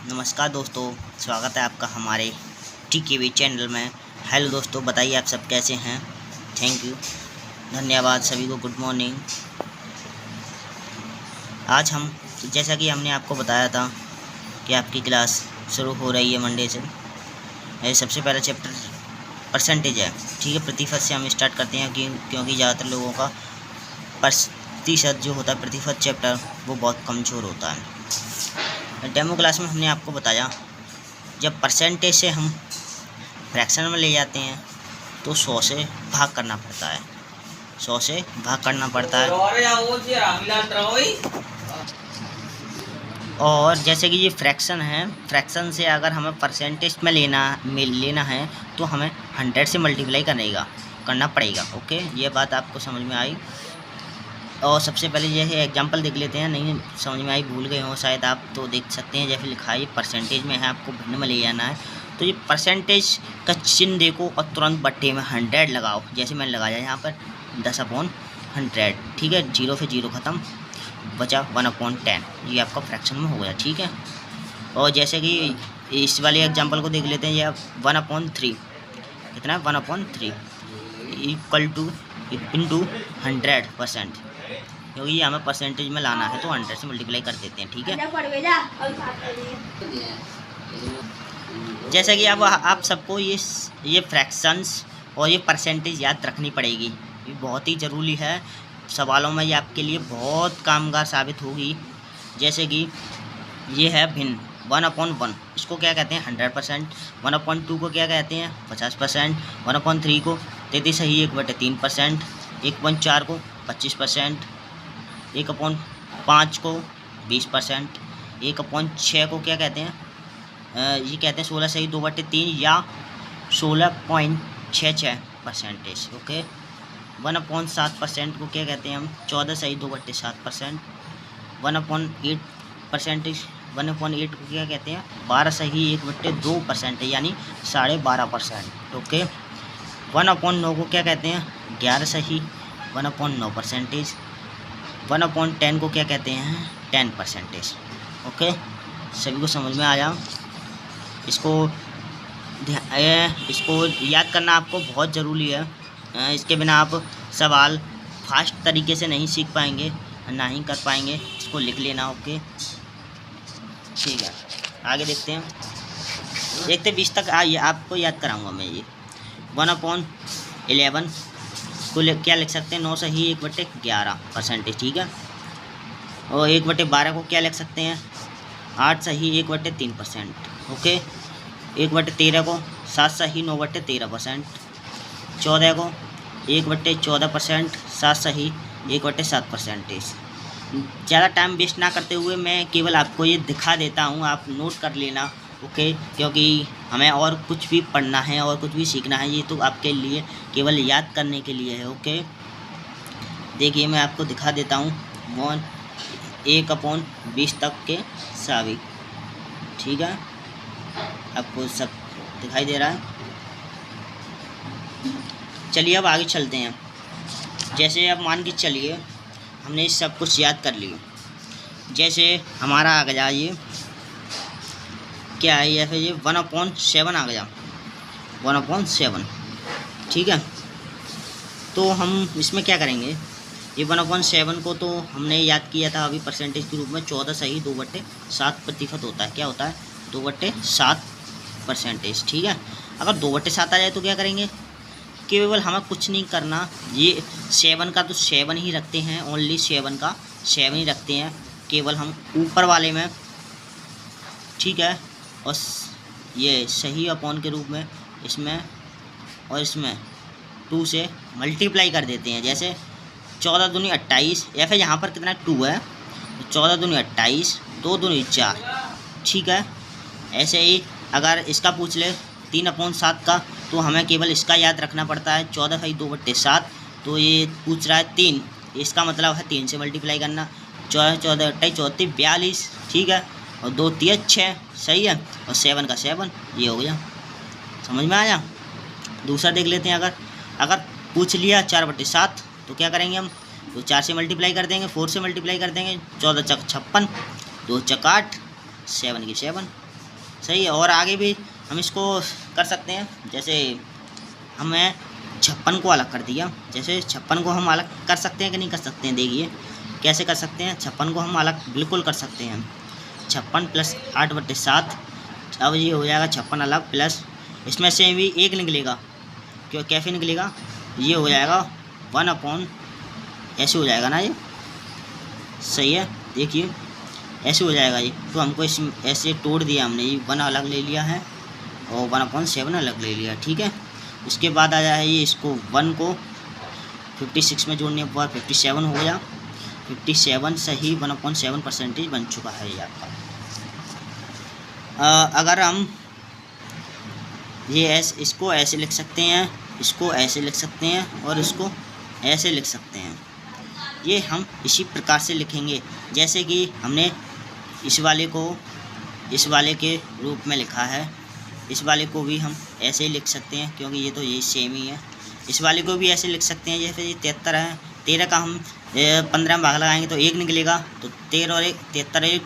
नमस्कार दोस्तों, स्वागत है आपका हमारे TKV चैनल में। हेलो दोस्तों, बताइए आप सब कैसे हैं। थैंक यू, धन्यवाद सभी को। Good morning. आज हम जैसा कि हमने आपको बताया था कि आपकी क्लास शुरू हो रही है मंडे से। ये सबसे पहला चैप्टर परसेंटेज है, ठीक है। प्रतिशत से हम स्टार्ट करते हैं क्योंकि ज़्यादातर लोगों का प्रतिशत जो होता है, प्रतिशत चैप्टर, वो बहुत कमज़ोर होता है। डेमो क्लास में हमने आपको बताया जब परसेंटेज से हम फ्रैक्शन में ले जाते हैं तो 100 से भाग करना पड़ता है। 100 से भाग करना पड़ता है। और जैसे कि ये फ्रैक्शन है, फ्रैक्शन से अगर हमें परसेंटेज में लेना है तो हमें 100 से मल्टीप्लाई करना पड़ेगा। ओके, ये बात आपको समझ में आई। और सबसे पहले ये है एग्जांपल देख लेते हैं। नहीं समझ में आई, भूल गए हो शायद आप, तो देख सकते हैं। जैसे लिखा है ये परसेंटेज में है, आपको भिन्न में ले जाना है। तो ये परसेंटेज का चिन्ह देखो और तुरंत बट्टे में 100 लगाओ। जैसे मैंने लगाया यहाँ पर 10/100, ठीक है। 0 से 0 ख़त्म, बचा 1/10। ये आपका फ्रैक्शन में हो गया, ठीक है। और जैसे कि इस वाले एग्जाम्पल को देख लेते हैं। ये 1/3 कितना है, 1/3 इक्वल टू इंटू 100%, क्योंकि ये हमें परसेंटेज में लाना है तो 100 से मल्टीप्लाई कर देते हैं, ठीक है। जैसा कि अब आप सबको ये फ्रैक्शंस और ये परसेंटेज याद रखनी पड़ेगी। ये बहुत ही ज़रूरी है, सवालों में ये आपके लिए बहुत कामगार साबित होगी। जैसे कि ये है भिन्न 1/1, इसको क्या कहते हैं, 100%। 1/2 को क्या कहते हैं, 50%। 1/3 को 33/3%। 1/4 को 25%। 1/5 को 20%। 1/6 को क्या कहते हैं, ये कहते हैं 16/2/3 या 16.66%। ओके, 1/7% को क्या कहते हैं हम, 14/2/7%। 1/8 को क्या कहते हैं, 12/1/2%, यानी 12.5%। ओके, 1/9 को क्या कहते हैं, 11/1/9%। 1/10 को क्या कहते हैं, 10%। ओके, सभी को समझ में आया। इसको याद करना आपको बहुत ज़रूरी है। इसके बिना आप सवाल फास्ट तरीके से नहीं सीख पाएंगे, ना ही कर पाएंगे। इसको लिख लेना। ओके, ठीक है, आगे देखते हैं। 1 से 20 तक आपको याद कराऊंगा मैं। ये 1/11 को क्या लिख सकते हैं, 9/1/11%, ठीक है। और 1/12 को क्या लिख सकते हैं, 8/1/3%। ओके, 1/13 को 7/9/13%। 14 को 1/14%, 7/1/7%। ज़्यादा टाइम वेस्ट ना करते हुए मैं केवल आपको ये दिखा देता हूँ, आप नोट कर लेना। ओके, क्योंकि हमें और कुछ भी पढ़ना है और कुछ भी सीखना है, ये तो आपके लिए केवल याद करने के लिए है। ओके, देखिए मैं आपको दिखा देता हूँ। 1/20 तक के साबिक, ठीक है। आपको सब दिखाई दे रहा है। चलिए अब आगे चलते हैं। जैसे अब मान के चलिए हमने सब कुछ याद कर लिया। जैसे हमारा आ गया ये क्या है, या फिर ये 1/7 आ गया, 1/7, ठीक है। तो हम इसमें क्या करेंगे, ये 1/7 को तो हमने याद किया था अभी परसेंटेज के रूप में 14/2/7% होता है। क्या होता है, 2/7%, ठीक है। अगर 2/7 आ जाए तो क्या करेंगे, केवल हमें कुछ नहीं करना। ये 7 का तो 7 ही रखते हैं, ओनली 7 का 7 ही रखते हैं केवल हम ऊपर वाले में, ठीक है। और ये सही अपॉन के रूप में इसमें और इसमें 2 से मल्टीप्लाई कर देते हैं। जैसे 14 दूनी 28, या फिर यहाँ पर कितना 2 है, 14 दूनी 28, 2 दूनी 4, ठीक है। ऐसे ही अगर इसका पूछ ले 3/7 का, तो हमें केवल इसका याद रखना पड़ता है, 14/2/7। तो ये पूछ रहा है 3, इसका मतलब है 3 से मल्टीप्लाई करना। 14 14 28 34 42, ठीक है। और 2 3 6, सही है। और 7 का 7, ये हो गया। समझ में आया। दूसरा देख लेते हैं। अगर पूछ लिया 4/7, तो क्या करेंगे हम, तो 4 से मल्टीप्लाई कर देंगे, 4 से मल्टीप्लाई कर देंगे। 14 × 56, 2 × 8, 7 की 7, सही है। और आगे भी हम इसको कर सकते हैं, जैसे हमें 56 को अलग कर दिया, जैसे 56 को हम अलग कर सकते हैं कि नहीं कर सकते हैं, देखिए कैसे कर सकते हैं। 56 को हम अलग बिल्कुल कर सकते हैं। 56 + 8/7, अब ये हो जाएगा 56 अलग, प्लस इसमें से भी एक निकलेगा, क्यों कैसे निकलेगा, ये हो जाएगा 1/, ऐसे हो जाएगा ना, ये सही है। देखिए ऐसे हो जाएगा ये, तो हमको इस ऐसे तोड़ दिया हमने, ये 1 अलग ले लिया है और 1/7 अलग ले लिया, ठीक है। उसके बाद आ जाए ये, इसको 1 को 56 में जोड़ने के बाद 57 हो गया। 57 सही 1/7% बन चुका है ये आपका। अगर हम ये इसको ऐसे लिख सकते हैं, इसको ऐसे लिख सकते हैं और इसको ऐसे लिख सकते हैं। ये हम इसी प्रकार से लिखेंगे, जैसे कि हमने इस वाले को इस वाले के रूप में लिखा है, इस वाले को भी हम ऐसे ही लिख सकते हैं, क्योंकि ये तो यही सेम ही है। इस वाले को भी ऐसे लिख सकते हैं, जैसे ये 73 है, 13 का हम 15 में भाग लगाएंगे तो 1 निकलेगा, तो 13 और 1 73,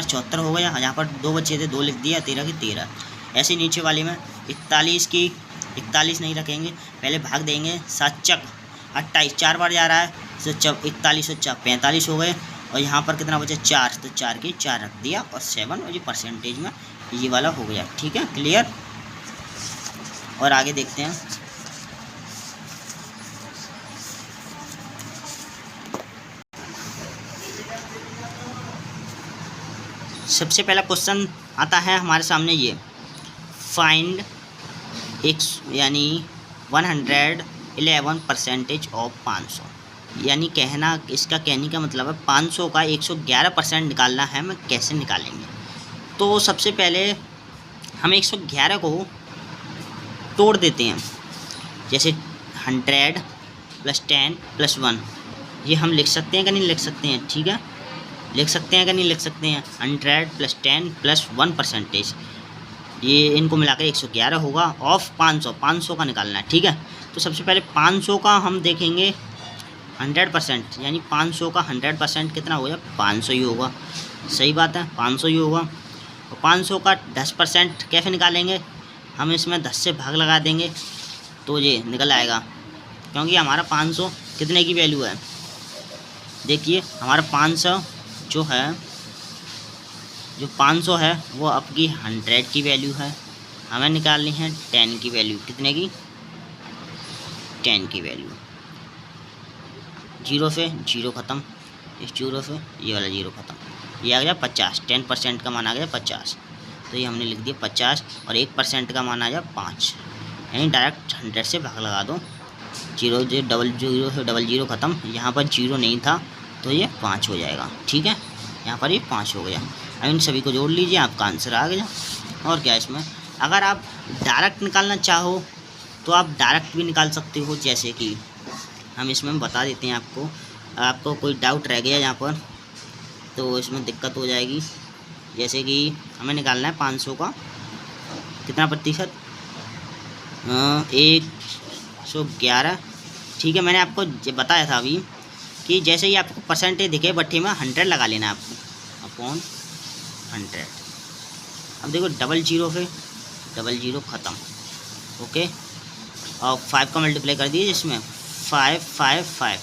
74 हो गया। यहाँ पर 2 बचे थे, 2 लिख दिया, 13 की 13। ऐसे नीचे वाले में 41 की 41 नहीं रखेंगे, पहले भाग देंगे, 7 चक 28, 4 बार जा रहा है, तो 41 और 4 45 हो गए। और यहाँ पर कितना बचा, 4, तो 4 की 4 रख दिया और 7, और ये परसेंटेज में ये वाला हो गया, ठीक है, क्लियर। और आगे देखते हैं। सबसे पहला क्वेश्चन आता है हमारे सामने, ये फाइंड x यानी 111% ऑफ 500, यानी कहना, इसका कहने का मतलब है 500 का 111% निकालना है, मैं कैसे निकालेंगे। तो सबसे पहले हम 111 को तोड़ देते हैं, जैसे 100 + 10 + 1, ये हम लिख सकते हैं कि नहीं लिख सकते हैं, ठीक है, लिख सकते हैं कि नहीं लिख सकते हैं। 100 + 10 + 1%, ये इनको मिलाकर 111 होगा, ऑफ 500 का निकालना है, ठीक है। तो सबसे पहले 500 का हम देखेंगे 100%, यानी 500 का 100% कितना होगा, 500 ही होगा, सही बात है, 500 ही होगा। और 500 का 10% कैसे निकालेंगे, हम इसमें 10 से भाग लगा देंगे तो ये निकल आएगा, क्योंकि हमारा 500 कितने की वैल्यू है, देखिए हमारा 500 जो 500 है वो आपकी 100 की वैल्यू है, हमें निकालनी है 10 की वैल्यू, कितने की, 10 की वैल्यू। 0 से 0 ख़त्म, इस 0 से ये वाला 0 ख़त्म, ये आ गया 50, 10% का मान आ गया 50, तो ये हमने लिख दिया 50, और 1% का मान आ गया 5, यानी डायरेक्ट 100 से भाग लगा दो। 0 से 00 ख़त्म, यहाँ पर 0 नहीं था तो ये 5 हो जाएगा, ठीक है, यहाँ पर ये 5 हो गया। अब इन सभी को जोड़ लीजिए, आपका आंसर आ गया। और क्या इसमें, अगर आप डायरेक्ट निकालना चाहो तो आप डायरेक्ट भी निकाल सकते हो, जैसे कि हम इसमें बता देते हैं आपको कोई डाउट रह गया यहाँ पर तो इसमें दिक्कत हो जाएगी। जैसे कि हमें निकालना है 500 का कितना प्रतिशत, 111, ठीक है। मैंने आपको बताया था अभी कि जैसे ही आपको परसेंटेज दिखे भट्ठी में 100 लगा लेना है आपको, अपॉन 100। अब देखो 00 से 00 ख़त्म, ओके, और 5 का मल्टीप्लाई कर दिए जिसमें 5 5 5,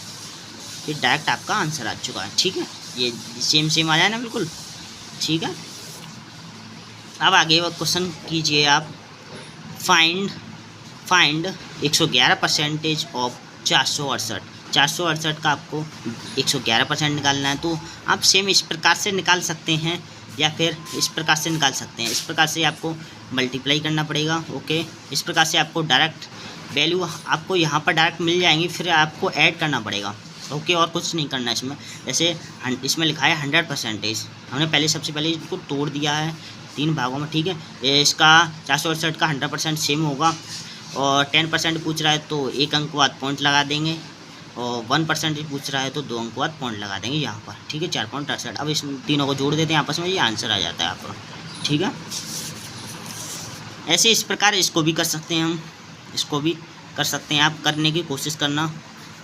ये डायरेक्ट आपका आंसर आ चुका है, ठीक है, ये सेम आ जाए ना, बिल्कुल ठीक है। अब आगे वो क्वेश्चन कीजिए आप, फाइंड 111% ऑफ 468 का आपको 111% निकालना है। तो आप सेम इस प्रकार से निकाल सकते हैं या फिर इस प्रकार से निकाल सकते हैं। इस प्रकार से आपको मल्टीप्लाई करना पड़ेगा, ओके। इस प्रकार से आपको डायरेक्ट वैल्यू आपको यहाँ पर डायरेक्ट मिल जाएंगी, फिर आपको ऐड करना पड़ेगा, ओके, और कुछ नहीं करना इसमें। जैसे इसमें लिखा है 100%, हमने पहले सबसे पहले इसको तोड़ दिया है 3 भागों में, ठीक है। इसका 468 का 100% सेम होगा, और 10% पूछ रहा है तो 1 अंक बाद पॉइंट लगा देंगे, और 1% पूछ रहा है तो 2 अंक बाद पॉइंट लगा देंगे यहाँ पर, ठीक है, 4.68। अब इस तीनों को जोड़ देते हैं आपस में, ये आंसर आ जाता है आपका, ठीक है। ऐसे इस प्रकार इसको भी कर सकते हैं हम, इसको भी कर सकते हैं आप, करने की कोशिश करना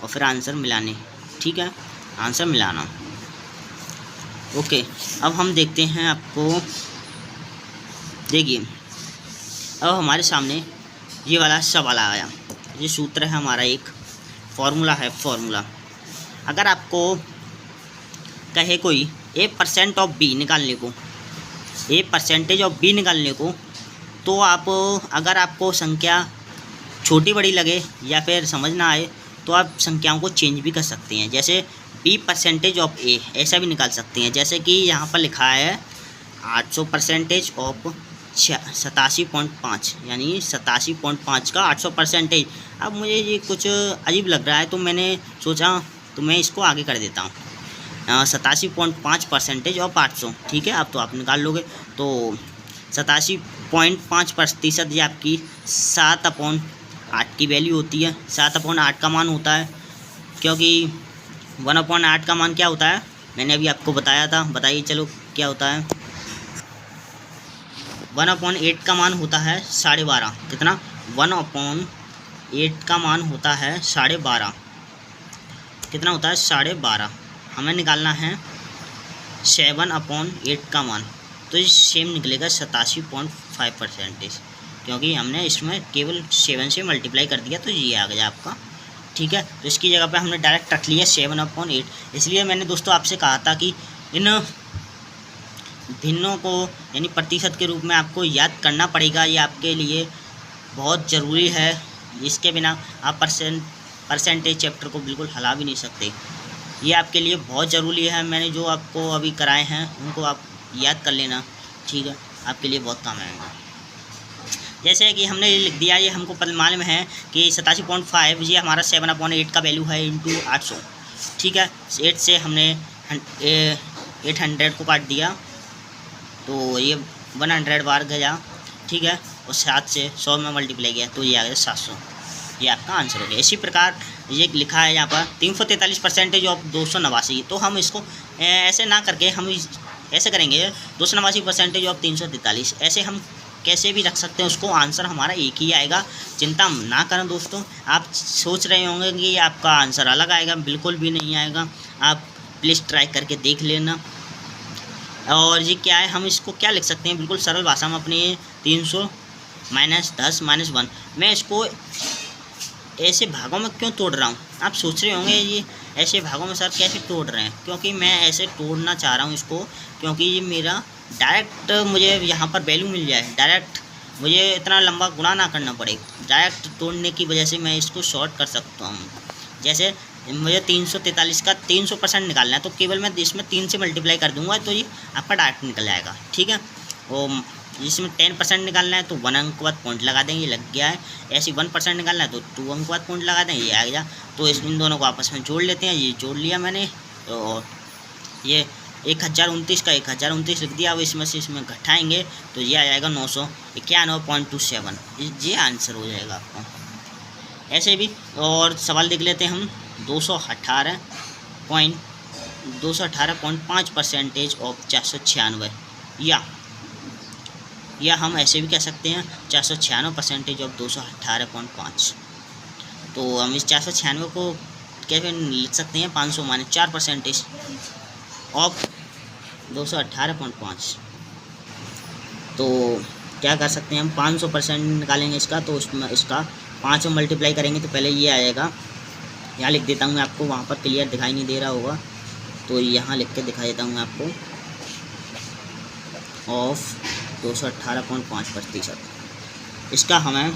और फिर आंसर मिलाने, ठीक है, आंसर मिलाना, ओके। अब हम देखते हैं आपको देखिए अब हमारे सामने ये वाला सवाल आ गया। ये सूत्र है हमारा, एक फॉर्मूला है, फॉर्मूला। अगर आपको कहे कोई a% ऑफ b निकालने को, a% ऑफ b निकालने को, तो आप अगर आपको संख्या छोटी बड़ी लगे या फिर समझ ना आए तो आप संख्याओं को चेंज भी कर सकते हैं। जैसे b% ऑफ a ऐसा भी निकाल सकते हैं। जैसे कि यहाँ पर लिखा है 800% ऑफ 87.5, यानी 87.5 का 800%। अब मुझे ये कुछ अजीब लग रहा है तो मैंने सोचा तो मैं इसको आगे कर देता हूँ, 87.5% ऑफ 800। ठीक है, अब तो आप निकाल लोगे। तो 87.5% ये आपकी 7/8 की वैल्यू होती है। 7/8 का मान होता है, क्योंकि 1/8 का मान क्या होता है मैंने अभी आपको बताया था। बताइए चलो क्या होता है। 1/8 का मान होता है 12.5। कितना? 1/8 का मान होता है 12.5। कितना होता है? 12.5। हमें निकालना है 7/8 का मान, तो ये सेम निकलेगा 87.5%, क्योंकि हमने इसमें केवल 7 से मल्टीप्लाई कर दिया तो ये आ गया आपका। ठीक है, तो इसकी जगह पे हमने डायरेक्ट रख लिया 7/8। इसलिए मैंने दोस्तों आपसे कहा था कि इन भिन्नों को यानी प्रतिशत के रूप में आपको याद करना पड़ेगा। ये आपके लिए बहुत ज़रूरी है। इसके बिना आप परसेंटेज चैप्टर को बिल्कुल हला भी नहीं सकते। ये आपके लिए बहुत ज़रूरी है। मैंने जो आपको अभी कराए हैं उनको आप याद कर लेना। ठीक है, आपके लिए बहुत काम आएगा। जैसे कि हमने ये लिख दिया, ये हमको मालूम है कि 87.5 ये हमारा 7/8 का वैल्यू है इंटू 800। ठीक है, 8 से हमने 800 को काट दिया तो ये 100 बार गया। ठीक है, और 7 से 100 में मल्टीप्लाई किया तो ये आ गया 700। ये आपका आंसर हो गया। इसी प्रकार ये लिखा है यहाँ पर 343% ऑफ 289। तो हम इसको ऐसे ना करके हम ऐसे करेंगे 289% ऑफ 343। ऐसे हम कैसे भी रख सकते हैं उसको, आंसर हमारा एक ही आएगा। चिंता ना करें दोस्तों। आप सोच रहे होंगे कि आपका आंसर अलग आएगा, बिल्कुल भी नहीं आएगा। आप प्लीज़ ट्राई करके देख लेना। और ये क्या है, हम इसको क्या लिख सकते हैं बिल्कुल सरल भाषा में अपने 300 - 10 - 1। मैं इसको ऐसे भागों में क्यों तोड़ रहा हूँ, आप सोच रहे होंगे ये ऐसे भागों में सर कैसे तोड़ रहे हैं। क्योंकि मैं ऐसे तोड़ना चाह रहा हूँ इसको, क्योंकि ये मेरा डायरेक्ट मुझे यहाँ पर वैल्यू मिल जाए, डायरेक्ट मुझे इतना लंबा गुणा ना करना पड़े। डायरेक्ट तोड़ने की वजह से मैं इसको शॉर्ट कर सकता हूँ। जैसे मुझे 343 का 300% निकालना है तो केवल मैं इसमें 3 से मल्टीप्लाई कर दूंगा तो ये आपका डायरेक्ट निकल जाएगा। ठीक है, और इसमें 10% निकालना है तो 1 अंक के बाद पॉइंट लगा देंगे, लग गया है। ऐसे 1% निकालना है तो 2 अंक के बाद पॉइंट लगा देंगे, ये आ गया। तो इन दोनों को आपस में जोड़ लेते हैं। ये जोड़ लिया मैंने, और ये 1029 का 1029 लिख दिया। अब इसमें से इसमें घटाएंगे तो ये आ जाएगा 991.27। ये आंसर हो जाएगा आपका। ऐसे भी और सवाल देख लेते हैं हम। 218.5% ऑफ 496, या हम ऐसे भी कह सकते हैं 496% ऑफ 218.5। तो हम इस 496 को कैसे लिख सकते हैं, 500 - 4% ऑफ 218.5। तो क्या कर सकते हैं हम, 500% निकालेंगे इसका, तो उसमें इसका 5 में मल्टीप्लाई करेंगे तो पहले ये आएगा। यहाँ लिख देता हूँ मैं आपको, वहाँ पर क्लियर दिखाई नहीं दे रहा होगा तो यहाँ लिख के दिखा देता हूँ मैं आपको। ऑफ 218.5%, इसका हमें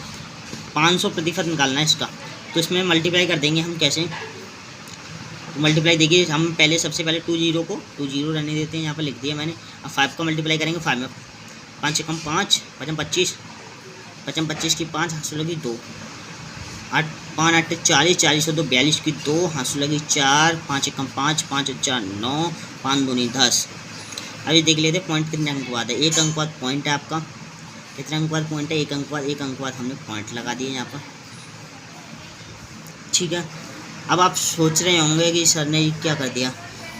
500% निकालना है इसका। तो इसमें मल्टीप्लाई कर देंगे हम कैसे, तो मल्टीप्लाई देखिए हम पहले सबसे पहले 2 0 को 2 0 रहने देते हैं, यहाँ पर लिख दिया मैंने। अब 5 का मल्टीप्लाई करेंगे, 5 में 5 से कम 5, 5 25, 5 25 की 5 हासिल लगी 2, 8 5 8 40, 40 2 42 की 2 हासिल लगी 4, 5 कम 5, 5 4 9, 5 2 10। अभी देख लेते पॉइंट कितने अंक बाद है। 1 अंक बाद पॉइंट है आपका। कितने अंक बाद पॉइंट है? 1 अंक बाद। 1 अंक बाद हमने पॉइंट लगा दिए यहाँ पर। ठीक है, अब आप सोच रहे होंगे कि सर ने क्या कर दिया,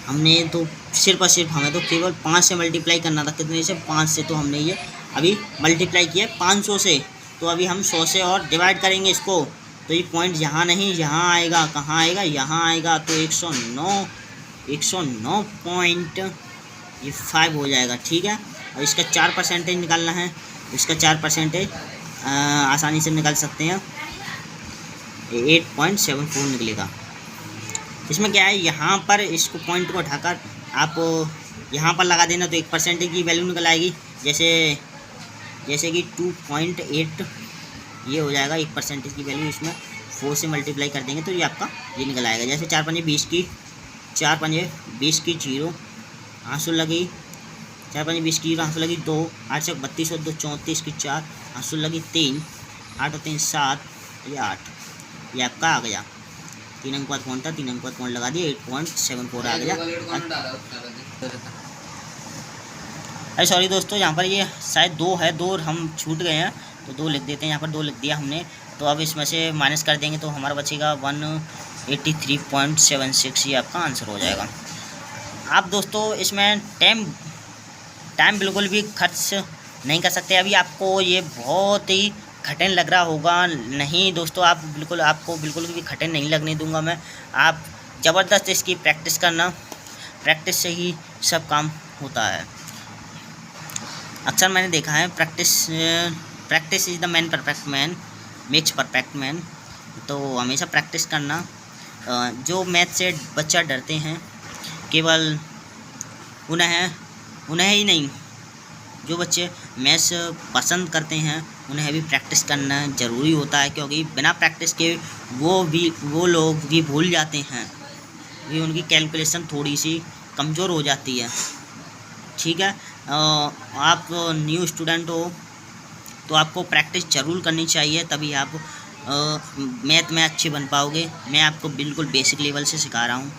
हमने तो सिर्फ और सिर्फ हमें तो केवल 5 से मल्टीप्लाई करना था। कितने से? 5 से। तो हमने ये अभी मल्टीप्लाई किया 500 से, तो अभी हम 100 से और डिवाइड करेंगे इसको, तो ये पॉइंट यहाँ नहीं यहाँ आएगा। कहाँ आएगा? यहाँ आएगा। तो 109.5 हो जाएगा। ठीक है, और इसका 4% निकालना है इसका 4% आसानी से निकाल सकते हैं, 8.74 निकलेगा। इसमें क्या है, यहाँ पर इसको पॉइंट को उठाकर आप यहाँ पर लगा देना तो 1% की वैल्यू निकल आएगी। जैसे कि 2.8 ये हो जाएगा 1% की वैल्यू। इसमें 4 से मल्टीप्लाई कर देंगे तो ये आपका ये निकल आएगा। जैसे 4 पंजे 20 की 0, आंसू लगी 4 पंजे 20 की 0 आंसू लगी 2, 8 से 32 और 2 34 की 4 आंसू लगी 3, 8 और 3 7, ये 8, ये आपका आ गया। 3 अंक बाद पॉइंट था, 3 अंक बाद पॉइंट लगा दिया, 8.74 आ गया। अरे सॉरी दोस्तों, यहाँ पर ये शायद 2 है, 2 हम छूट गए हैं तो 2 लिख देते हैं। यहाँ पर 2 लिख दिया हमने, तो अब इसमें से माइनस कर देंगे तो हमारा बचेगा 183.76, ये आपका आंसर हो जाएगा। आप दोस्तों इसमें टाइम बिल्कुल भी खर्च नहीं कर सकते। अभी आपको ये बहुत ही कठिन लग रहा होगा, नहीं दोस्तों आपको बिल्कुल भी कठिन नहीं लगने दूंगा मैं। आप ज़बरदस्त इसकी प्रैक्टिस करना, प्रैक्टिस से ही सब काम होता है। अक्सर मैंने देखा है practice is the man perfect man makes perfect man. तो हमेशा प्रैक्टिस करना। जो मैथ से बच्चा डरते हैं, केवल उन्हें ही नहीं, जो बच्चे मैथ्स पसंद करते हैं उन्हें भी प्रैक्टिस करना ज़रूरी होता है, क्योंकि बिना प्रैक्टिस के वो लोग भी भूल जाते हैं, भी उनकी कैलकुलेशन थोड़ी सी कमज़ोर हो जाती है। ठीक है, आप न्यू स्टूडेंट हो तो आपको प्रैक्टिस ज़रूर करनी चाहिए, तभी आप मैथ में अच्छे बन पाओगे। मैं आपको बिल्कुल बेसिक लेवल से सिखा रहा हूँ,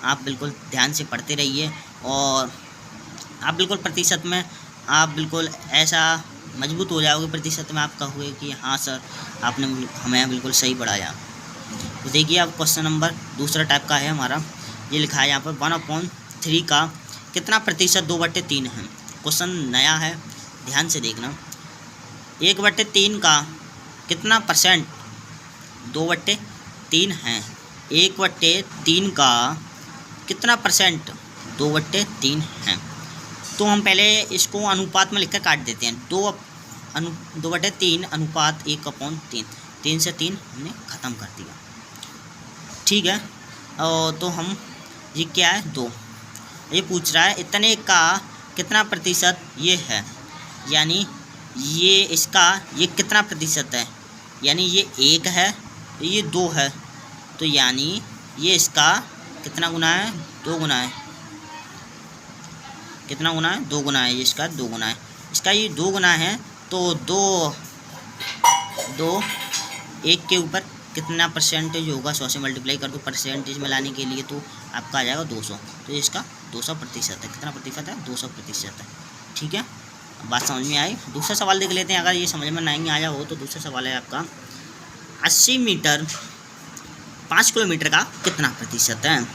आप बिल्कुल ध्यान से पढ़ते रहिए और आप बिल्कुल प्रतिशत में आप बिल्कुल ऐसा मजबूत हो जाओगे, प्रतिशत में आप कहोगे कि हाँ सर आपने हमें बिल्कुल सही पढ़ाया। तो देखिए अब क्वेश्चन नंबर दूसरा टाइप का है हमारा, ये लिखा है यहाँ पर 1/3 का कितना प्रतिशत 2/3 है। क्वेश्चन नया है, ध्यान से देखना। 1/3 का कितना परसेंट 2/3 है। 1/3 का कितना परसेंट 2/3 है। तो हम पहले इसको अनुपात में लिखकर काट देते हैं। 2/3 अनुपात 1/3, 3 से 3 हमने ख़त्म कर दिया। ठीक है, तो हम ये क्या है 2, ये पूछ रहा है इतने का कितना प्रतिशत ये है, यानी ये इसका ये कितना प्रतिशत है, यानी ये 1 है ये 2 है, तो यानी ये इसका कितना गुना है 2 गुना है। कितना गुना है 2 गुना है, ये इसका 2 गुना है, इसका ये 2 गुना है। तो 2 1 के ऊपर कितना परसेंटेज होगा, 100 से मल्टीप्लाई कर दो परसेंटेज में लाने के लिए, तो आपका आ जाएगा 200। तो इसका 200% है। कितना प्रतिशत है 200% है। ठीक है, बात समझ में आई। दूसरा सवाल देख लेते हैं, अगर ये समझ में नहीं आया हो तो दूसरा सवाल है आपका 80 मीटर 5 किलोमीटर का कितना प्रतिशत है।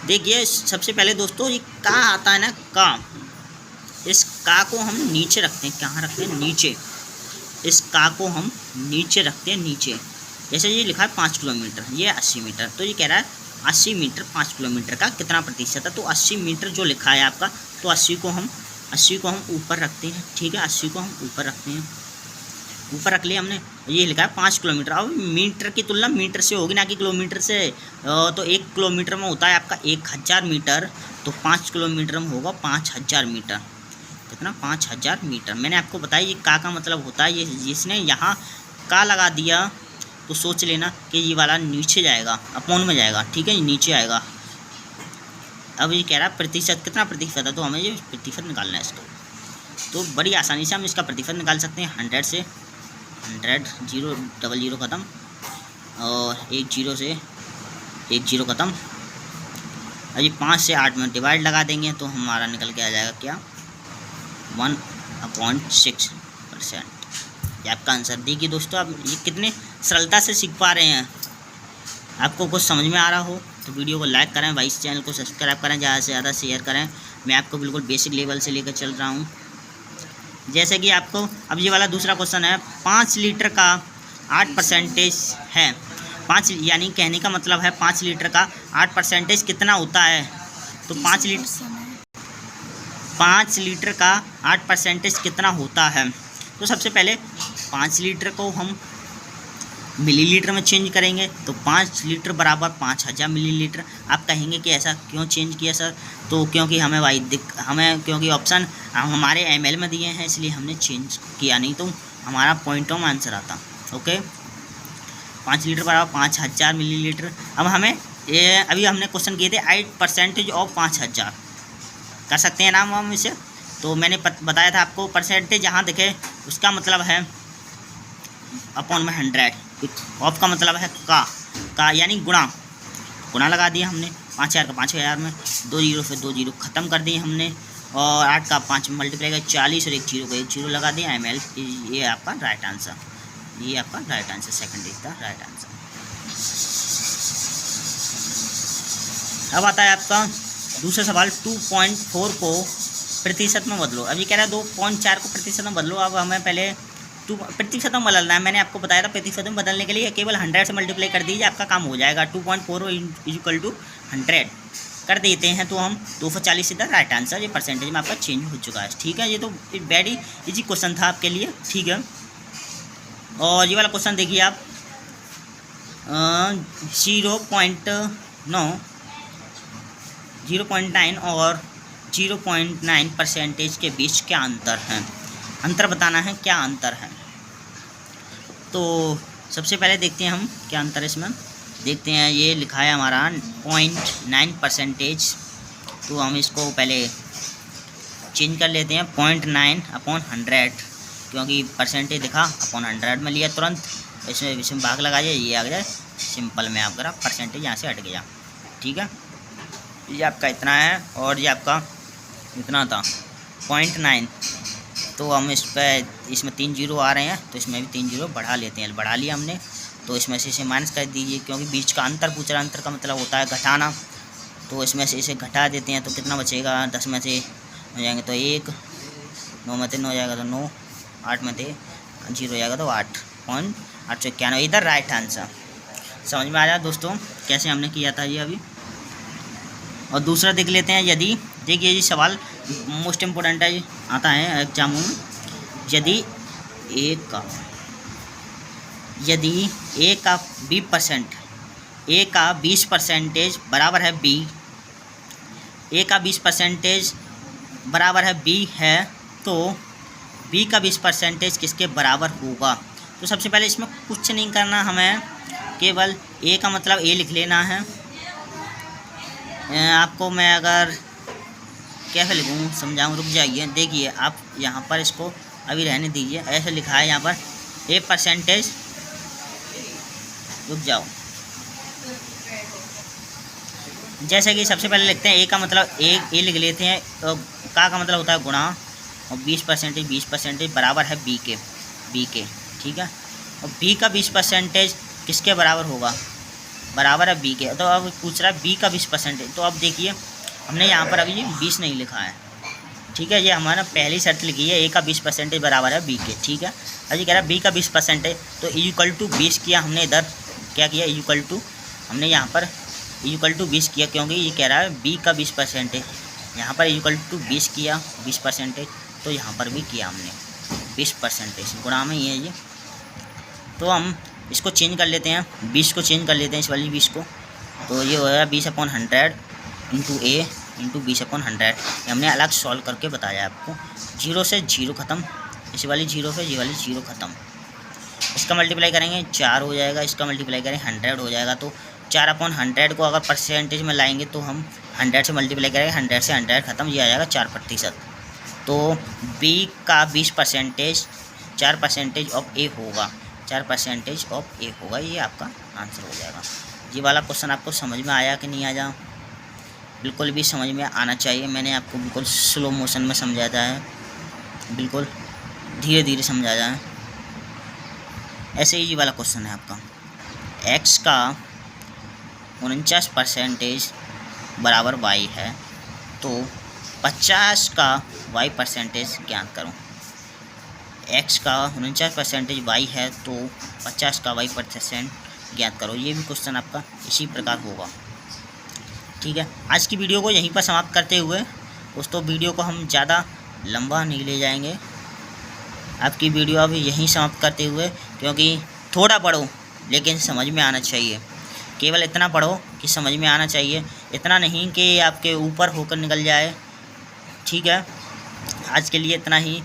देखिए सबसे पहले दोस्तों ये का आता है ना, का, इस का को हम नीचे रखते हैं। कहाँ रखते हैं, नीचे। इस का को हम नीचे रखते हैं, नीचे। जैसे ये लिखा है 5 किलोमीटर, ये 80 मीटर, तो ये कह रहा है 80 मीटर 5 किलोमीटर का कितना प्रतिशत है। तो 80 मीटर जो लिखा है आपका, तो 80 को हम ऊपर रखते हैं। ठीक है, 80 को हम ऊपर रखते हैं, ऊपर रख लिया हमने। ये लिखा है 5 किलोमीटर। अब मीटर की तुलना मीटर से होगी, ना कि किलोमीटर से। तो 1 किलोमीटर में होता है आपका 1000 मीटर, तो 5 किलोमीटर में होगा 5000 मीटर। कितना 5000 मीटर। मैंने आपको बताया ये का मतलब होता है, ये जिसने यहाँ का लगा दिया तो सोच लेना कि ये वाला नीचे जाएगा, अपॉन में जाएगा। ठीक है, ये नीचे आएगा। अब ये कह रहा है प्रतिशत, कितना प्रतिशत है, तो हमें ये प्रतिशत निकालना है इसका। तो बड़ी आसानी से हम इसका प्रतिशत निकाल सकते हैं। 100 से 100, 0 डबल 0 ख़त्म, और 1 0 से 1 0 ख़त्म। अब ये 5 से 8 में डिवाइड लगा देंगे तो हमारा निकल के आ जाएगा क्या 1/6%। ये आपका आंसर। देखिए दोस्तों, आप ये कितने सरलता से सीख पा रहे हैं। आपको कुछ समझ में आ रहा हो तो वीडियो को लाइक करें, भाई इस चैनल को सब्सक्राइब करें, ज़्यादा से ज़्यादा शेयर करें। मैं आपको बिल्कुल बेसिक लेवल से लेकर चल रहा हूँ। जैसे कि आपको अब ये वाला दूसरा क्वेश्चन है, 5 लीटर का 8% है। 5 यानी कहने का मतलब है 5 लीटर का 8% कितना होता है। तो 5 लीटर 5 लीटर का 8% कितना होता है। तो सबसे पहले 5 लीटर को हम मिलीलीटर में चेंज करेंगे, तो 5 लीटर बराबर 5000 मिलीलीटर। आप कहेंगे कि ऐसा क्यों चेंज किया सर, तो क्योंकि क्योंकि ऑप्शन हमारे ml में दिए हैं, इसलिए हमने चेंज किया, नहीं तो हमारा पॉइंटों में आंसर आता। ओके, 5 लीटर बराबर 5000 मिलीलीटर। अब हमें अभी हमने क्वेश्चन किए थे 8% ऑफ 5000, कर सकते हैं ना हम इसे। तो मैंने बताया था आपको परसेंटेज जहाँ दिखे उसका मतलब है अपॉन में 100, ऑफ का मतलब है का यानी गुणा लगा दिया हमने। 5000 का 5000 में 2 जीरो से 2 जीरो ख़त्म कर दिए हमने, और 8 का 5 में मल्टीप्लाई कर 40 और 1 जीरो का 1 जीरो लगा दिया ml। ये आपका राइट आंसर, ये आपका right answer, second is the right answer. अब आता है आपका दूसरा सवाल, 2.4 को प्रतिशत में बदलो। अभी कह रहा है 2.4 को प्रतिशत में बदलो। अब हमें पहले 2 प्रतिशत में बदलना है। मैंने आपको बताया था प्रतिशत में बदलने के लिए केवल 100 से मल्टीप्लाई कर दीजिए, आपका काम हो जाएगा। 2.4 इक्वल टू 100 कर देते हैं तो हम 240 इधर राइट आंसर। ये परसेंटेज में आपका चेंज हो चुका है, ठीक है। ये तो वेरी इजी क्वेश्चन था आपके लिए, ठीक है। और ये वाला क्वेश्चन देखिए आप, 0.9 और 0.9% के बीच क्या अंतर है, अंतर बताना है, क्या अंतर है। तो सबसे पहले देखते हैं हम क्या अंतर है इसमें। देखते हैं, ये लिखा है हमारा 0.9%, तो हम इसको पहले चेंज कर लेते हैं 0.9/100, क्योंकि परसेंटेज दिखा अपॉन 100 में लिया तुरंत। इसमें भाग लगा जाए, ये आ जाए सिंपल में आपका परसेंटेज यहाँ से हट गया, ठीक है। ये आपका इतना है और ये आपका इतना था 0.9। तो हम इसमें 3 जीरो आ रहे हैं, तो इसमें भी 3 जीरो बढ़ा लेते हैं। बढ़ा लिया हमने, तो इसमें से इसे माइनस कर दीजिए, क्योंकि बीच का अंतर पूछ रहा है। अंतर का मतलब होता है घटाना, तो इसमें से इसे घटा देते हैं। तो कितना बचेगा, 10 में से हो जाएंगे तो 1, 9 में से 9 जाएगा तो 9, 8 में से 0 हो जाएगा तो 8.891 इधर राइट आंसर। समझ में आया दोस्तों कैसे हमने किया था ये अभी। और दूसरा देख लेते हैं। यदि देखिए ये सवाल मोस्ट इम्पोर्टेंट है, आता है एग्जामों में। यदि ए का 20% बराबर है बी, ए का 20% बराबर है बी है, तो बी का 20% किसके बराबर होगा। तो सबसे पहले इसमें कुछ नहीं करना, हमें केवल ए का मतलब ए लिख लेना है। आपको मैं अगर कैसे लिखूँ समझाऊँ, रुक जाइए। देखिए आप यहाँ पर इसको अभी रहने दीजिए, ऐसे लिखा है यहाँ पर A%, रुक जाओ। जैसे कि सबसे पहले लिखते हैं ए का मतलब ए लिख लेते हैं, तो का मतलब होता है गुणा, और 20% बराबर है बी के, ठीक है। और बी का 20% किसके बराबर होगा, बराबर है बी के। तो अब पूछ रहा है बी का 20%, तो अब देखिए हमने यहाँ पर अभी 20 नहीं लिखा है, ठीक है। ये हमारा पहली शर्त लिखी है, ए का 20% बराबर है बी के, ठीक है। अभी कह रहा है बी का 20%, तो इक्वल टू 20 किया हमने। इधर क्या किया, इक्वल टू, हमने यहाँ पर इक्वल टू 20 किया, क्योंकि ये कह रहा है बी का 20%, यहाँ पर इक्वल टू 20 किया 20%, तो यहाँ पर भी किया हमने 20%, गुणा में ही है ये। तो हम इसको चेंज कर लेते हैं, 20 को चेंज कर लेते हैं, इस वाली 20 को। तो ये हो गया 20/100 इंटू ए इंटू 20/100। ये हमने अलग सॉल्व करके बताया आपको। 0 से 0 ख़त्म, इस वाली 0 से ये वाली 0 ख़त्म। इसका मल्टीप्लाई करेंगे 4 हो जाएगा, इसका मल्टीप्लाई करें 100 हो जाएगा। तो 4/100 को अगर परसेंटेज में लाएंगे तो हम 100 से मल्टीप्लाई करेंगे, 100 से 100 ख़त्म, ये आ जाएगा 4%। तो बी का 20% 4% ऑफ ए होगा, 4% ऑफ ए होगा, ये आपका आंसर हो जाएगा। ये वाला क्वेश्चन आपको समझ में आया कि नहीं आया, बिल्कुल भी समझ में आना चाहिए। मैंने आपको बिल्कुल स्लो मोशन में समझाया है, बिल्कुल धीरे धीरे समझाया है। ऐसे ही ये वाला क्वेश्चन है आपका, x का 49% बराबर y है, तो 50 का y% ज्ञात करो। x का 49% y है, तो 50 का y% ज्ञात करो। ये भी क्वेश्चन आपका इसी प्रकार होगा, ठीक है। आज की वीडियो को यहीं पर समाप्त करते हुए दोस्तों वीडियो को हम ज़्यादा लंबा नहीं ले जाएंगे, आपकी वीडियो अब यहीं समाप्त करते हुए, क्योंकि थोड़ा पढ़ो लेकिन समझ में आना चाहिए, केवल इतना पढ़ो कि समझ में आना चाहिए, इतना नहीं कि आपके ऊपर होकर निकल जाए। ठीक है, आज के लिए इतना ही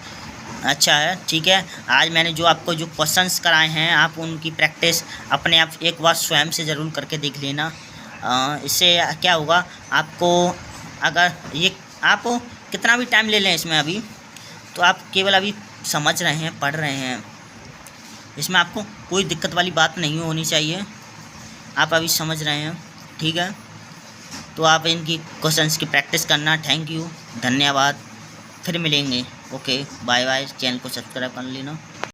अच्छा है। ठीक है, आज मैंने जो आपको जो क्वेश्चंस कराए हैं आप उनकी प्रैक्टिस अपने आप एक बार स्वयं से ज़रूर करके देख लेना। इससे क्या होगा आपको, अगर ये आप कितना भी टाइम ले लें इसमें अभी, तो आप केवल अभी समझ रहे हैं, पढ़ रहे हैं, इसमें आपको कोई दिक्कत वाली बात नहीं होनी चाहिए, आप अभी समझ रहे हैं। ठीक है, तो आप इनकी क्वेश्चंस की प्रैक्टिस करना। थैंक यू, धन्यवाद, फिर मिलेंगे। Okay, bye bye. चैनल को सब्सक्राइब कर लेना।